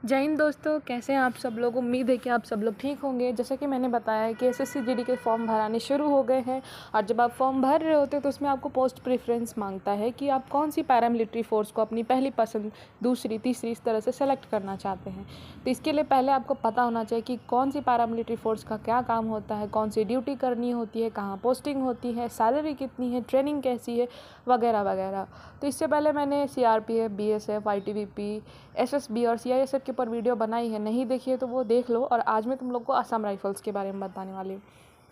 जय हिंद दोस्तों, कैसे हैं आप सब लोग। उम्मीद है कि आप सब लोग ठीक होंगे। जैसा कि मैंने बताया है कि एसएससी जीडी के फॉर्म भराने शुरू हो गए हैं और जब आप फॉर्म भर रहे होते हैं तो उसमें आपको पोस्ट प्रेफरेंस मांगता है कि आप कौन सी पैरामिलिट्री फ़ोर्स को अपनी पहली पसंद, दूसरी, तीसरी इस तरह से सेलेक्ट करना चाहते हैं। तो इसके लिए पहले आपको पता होना चाहिए कि कौन सी पैरामिलिट्री फ़ोर्स का क्या काम होता है, कौन सी ड्यूटी करनी होती है, कहाँ पोस्टिंग होती है, सैलरी कितनी है, ट्रेनिंग कैसी है, वगैरह वगैरह। तो इससे पहले मैंने सीआरपीएफ, बीएसएफ, आईटीबीपी, एसएसबी और सीआईएसएफ के ऊपर वीडियो बनाई है। नहीं देखी है तो वो देख लो। और आज मैं तुम लोग को असम राइफल्स के बारे में बताने वाली हूँ।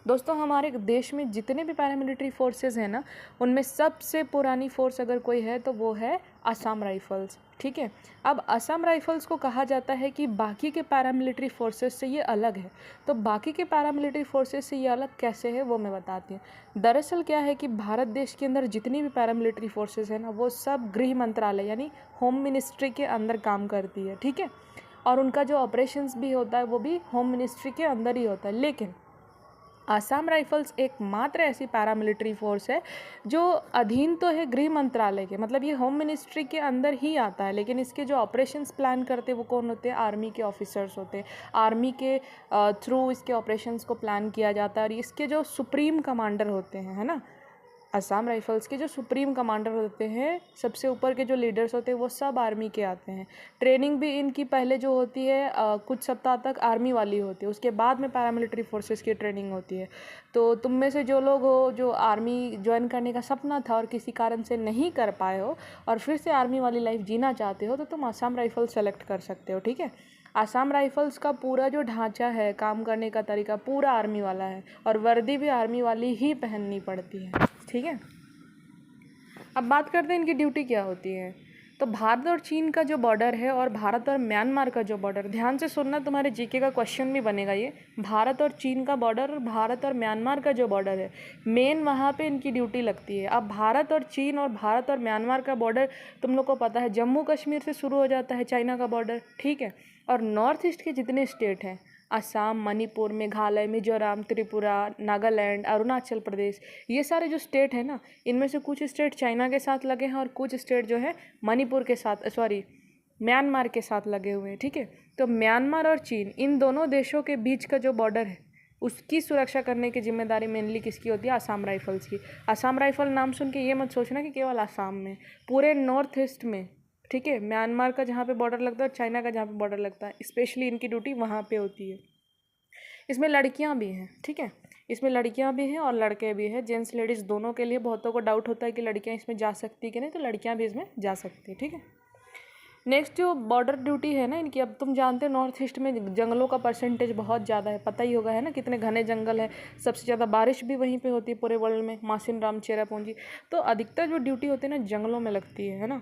दोस्तों, हमारे देश में जितने भी पैरामिलिट्री फोर्सेस हैं ना, उनमें सबसे पुरानी फोर्स अगर कोई है तो वो है असम राइफल्स। ठीक है। अब असम राइफल्स को कहा जाता है कि बाकी के पैरामिलिट्री फोर्सेस से ये अलग है। तो बाकी के पैरामिलिट्री फोर्सेस से ये अलग कैसे है वो मैं बताती हूँ। दरअसल क्या है कि भारत देश के अंदर जितनी भी पैरामिलिट्री फोर्सेस हैं ना, वो सब गृह मंत्रालय यानी होम मिनिस्ट्री के अंदर काम करती है। ठीक है। और उनका जो ऑपरेशंस भी होता है वो भी होम मिनिस्ट्री के अंदर ही होता है। लेकिन असम राइफल्स एकमात्र ऐसी पैरामिलिट्री फोर्स है जो अधीन तो है गृह मंत्रालय के, मतलब ये होम मिनिस्ट्री के अंदर ही आता है, लेकिन इसके जो ऑपरेशंस प्लान करते हैं वो कौन होते हैं? आर्मी के ऑफिसर्स होते हैं। आर्मी के थ्रू इसके ऑपरेशंस को प्लान किया जाता है और इसके जो सुप्रीम कमांडर होते हैं, है ना, असम राइफल्स के जो सुप्रीम कमांडर होते हैं, सबसे ऊपर के जो लीडर्स होते हैं वो सब आर्मी के आते हैं। ट्रेनिंग भी इनकी पहले जो होती है कुछ सप्ताह तक आर्मी वाली होती है, उसके बाद में पैरामिलिट्री फोर्सेस की ट्रेनिंग होती है। तो तुम में से जो लोग हो जो आर्मी ज्वाइन करने का सपना था और किसी कारण से नहीं कर पाए हो और फिर से आर्मी वाली लाइफ जीना चाहते हो तो तुम असम राइफल सेलेक्ट कर सकते हो। ठीक है। असम राइफल्स का पूरा जो ढांचा है, काम करने का तरीका पूरा आर्मी वाला है और वर्दी भी आर्मी वाली ही पहननी पड़ती है। ठीक है। अब बात करते हैं इनकी ड्यूटी क्या होती है। तो भारत और चीन का जो बॉर्डर है और भारत और म्यांमार का जो बॉर्डर, ध्यान से सुनना, तुम्हारे जीके का क्वेश्चन भी बनेगा ये। भारत और चीन का बॉर्डर और भारत और म्यांमार का जो बॉर्डर है, मेन वहाँ पे इनकी ड्यूटी लगती है। अब भारत और चीन और भारत और म्यांमार का बॉर्डर तुम लोग को पता है, जम्मू कश्मीर से शुरू हो जाता है चाइना का बॉर्डर। ठीक है। और नॉर्थ ईस्ट के जितने स्टेट हैं, असम, मणिपुर, मेघालय, मिजोरम, त्रिपुरा, नागालैंड, अरुणाचल प्रदेश, ये सारे जो स्टेट हैं ना, इनमें से कुछ स्टेट चाइना के साथ लगे हैं और कुछ स्टेट जो है मणिपुर के साथ, म्यांमार के साथ लगे हुए हैं। ठीक है। तो म्यांमार और चीन, इन दोनों देशों के बीच का जो बॉर्डर है उसकी सुरक्षा करने की जिम्मेदारी मेनली किसकी होती है? असम राइफल्स की। असम राइफल नाम सुन के ये मत सोचना कि केवल असम में, पूरे नॉर्थ ईस्ट में। ठीक है। म्यांमार का जहाँ पे बॉर्डर लगता है और चाइना का जहाँ पे बॉर्डर लगता है, स्पेशली इनकी ड्यूटी वहाँ पे होती है। इसमें लड़कियां भी हैं। ठीक है। इसमें लड़कियां भी हैं और लड़के भी हैं, जेंट्स लेडीज़ दोनों के लिए। बहुतों को डाउट होता है कि लड़कियां इसमें जा सकती कि नहीं, तो लड़कियां भी इसमें जा सकती है। ठीक है। नेक्स्ट जो बॉर्डर ड्यूटी है ना इनकी, अब तुम जानते हो नॉर्थ ईस्ट में जंगलों का परसेंटेज बहुत ज़्यादा है, पता ही होगा, है ना, कितने घने जंगल है। सबसे ज़्यादा बारिश भी वहीं पे होती है पूरे वर्ल्ड में, मासिन राम, चेरापूंजी। तो अधिकतर जो ड्यूटी होती है ना जंगलों में लगती है ना।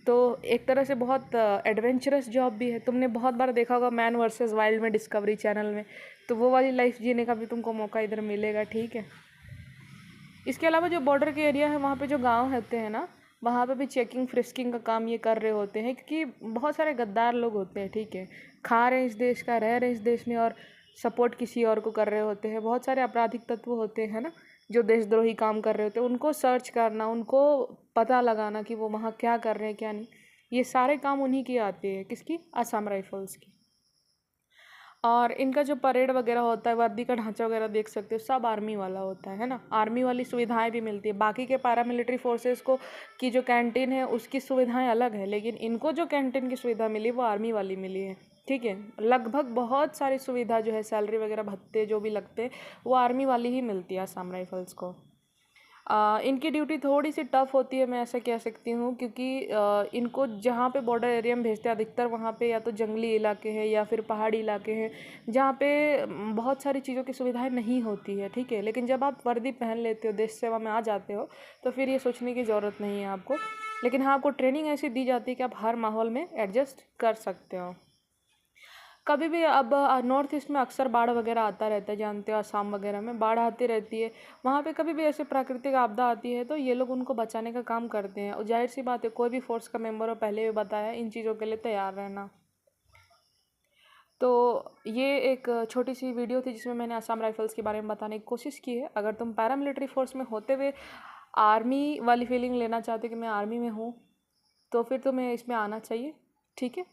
तो एक तरह से बहुत एडवेंचरस जॉब भी है। तुमने बहुत बार देखा होगा मैन वर्सेस वाइल्ड में, डिस्कवरी चैनल में, तो वो वाली लाइफ जीने का भी तुमको मौका इधर मिलेगा। ठीक है। इसके अलावा जो बॉर्डर के एरिया है वहाँ पे जो गांव होते हैं ना, वहाँ पे भी चेकिंग फ्रिस्किंग का काम ये कर रहे होते हैं, क्योंकि बहुत सारे गद्दार लोग होते हैं। ठीक है। खा रहे हैं इस देश का, रह रहे हैं इस देश में और सपोर्ट किसी और को कर रहे होते हैं। बहुत सारे आपराधिक तत्व होते हैं ना जो देशद्रोही काम कर रहे होते हैं, उनको सर्च करना, उनको पता लगाना कि वो वहाँ क्या कर रहे हैं क्या नहीं, ये सारे काम उन्हीं की आते हैं। किसकी? असम राइफल्स की। और इनका जो परेड वगैरह होता है, वर्दी का ढांचा वगैरह देख सकते हो, सब आर्मी वाला होता है ना। आर्मी वाली सुविधाएं भी मिलती है। बाकी के पैरामिलिट्री फोर्सेस को की जो कैंटीन है उसकी सुविधाएं अलग है, लेकिन इनको जो कैंटीन की सुविधा मिली वो आर्मी वाली मिली है। ठीक है। लगभग बहुत सारी सुविधा जो है, सैलरी वगैरह, भत्ते जो भी लगते हैं, वो आर्मी वाली ही मिलती है असम राइफल्स को। इनकी ड्यूटी थोड़ी सी टफ होती है, मैं ऐसा कह सकती हूँ, क्योंकि इनको जहाँ पे बॉर्डर एरिया में भेजते हैं अधिकतर वहाँ पे या तो जंगली इलाके हैं या फिर पहाड़ी इलाके हैं जहाँ पे बहुत सारी चीज़ों की सुविधाएं नहीं होती है। ठीक है। लेकिन जब आप वर्दी पहन लेते हो, देश सेवा में आ जाते हो, तो फिर ये सोचने की ज़रूरत नहीं है आपको। लेकिन हाँ, आपको ट्रेनिंग ऐसी दी जाती है कि आप हर माहौल में एडजस्ट कर सकते हो। कभी भी अब नॉर्थ ईस्ट में अक्सर बाढ़ वगैरह आता रहता है, जानते हो, आसाम वगैरह में बाढ़ आती रहती है। वहाँ पे कभी भी ऐसे प्राकृतिक आपदा आती है तो ये लोग उनको बचाने का काम करते हैं। और जाहिर सी बात है, कोई भी फोर्स का मेंबर हो, पहले भी बताया, इन चीज़ों के लिए तैयार रहना। तो ये एक छोटी सी वीडियो थी जिसमें मैंने असम राइफल्स के बारे में बताने की कोशिश की है। अगर तुम पैरामिलिट्री फोर्स में होते हुए आर्मी वाली फीलिंग लेना चाहते हो कि मैं आर्मी में हूँ, तो फिर तुम्हें इसमें आना चाहिए। ठीक है।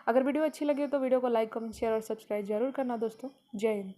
अगर वीडियो अच्छी लगे तो वीडियो को लाइक, कमेंट, शेयर और सब्सक्राइब जरूर करना दोस्तों। जय हिंद।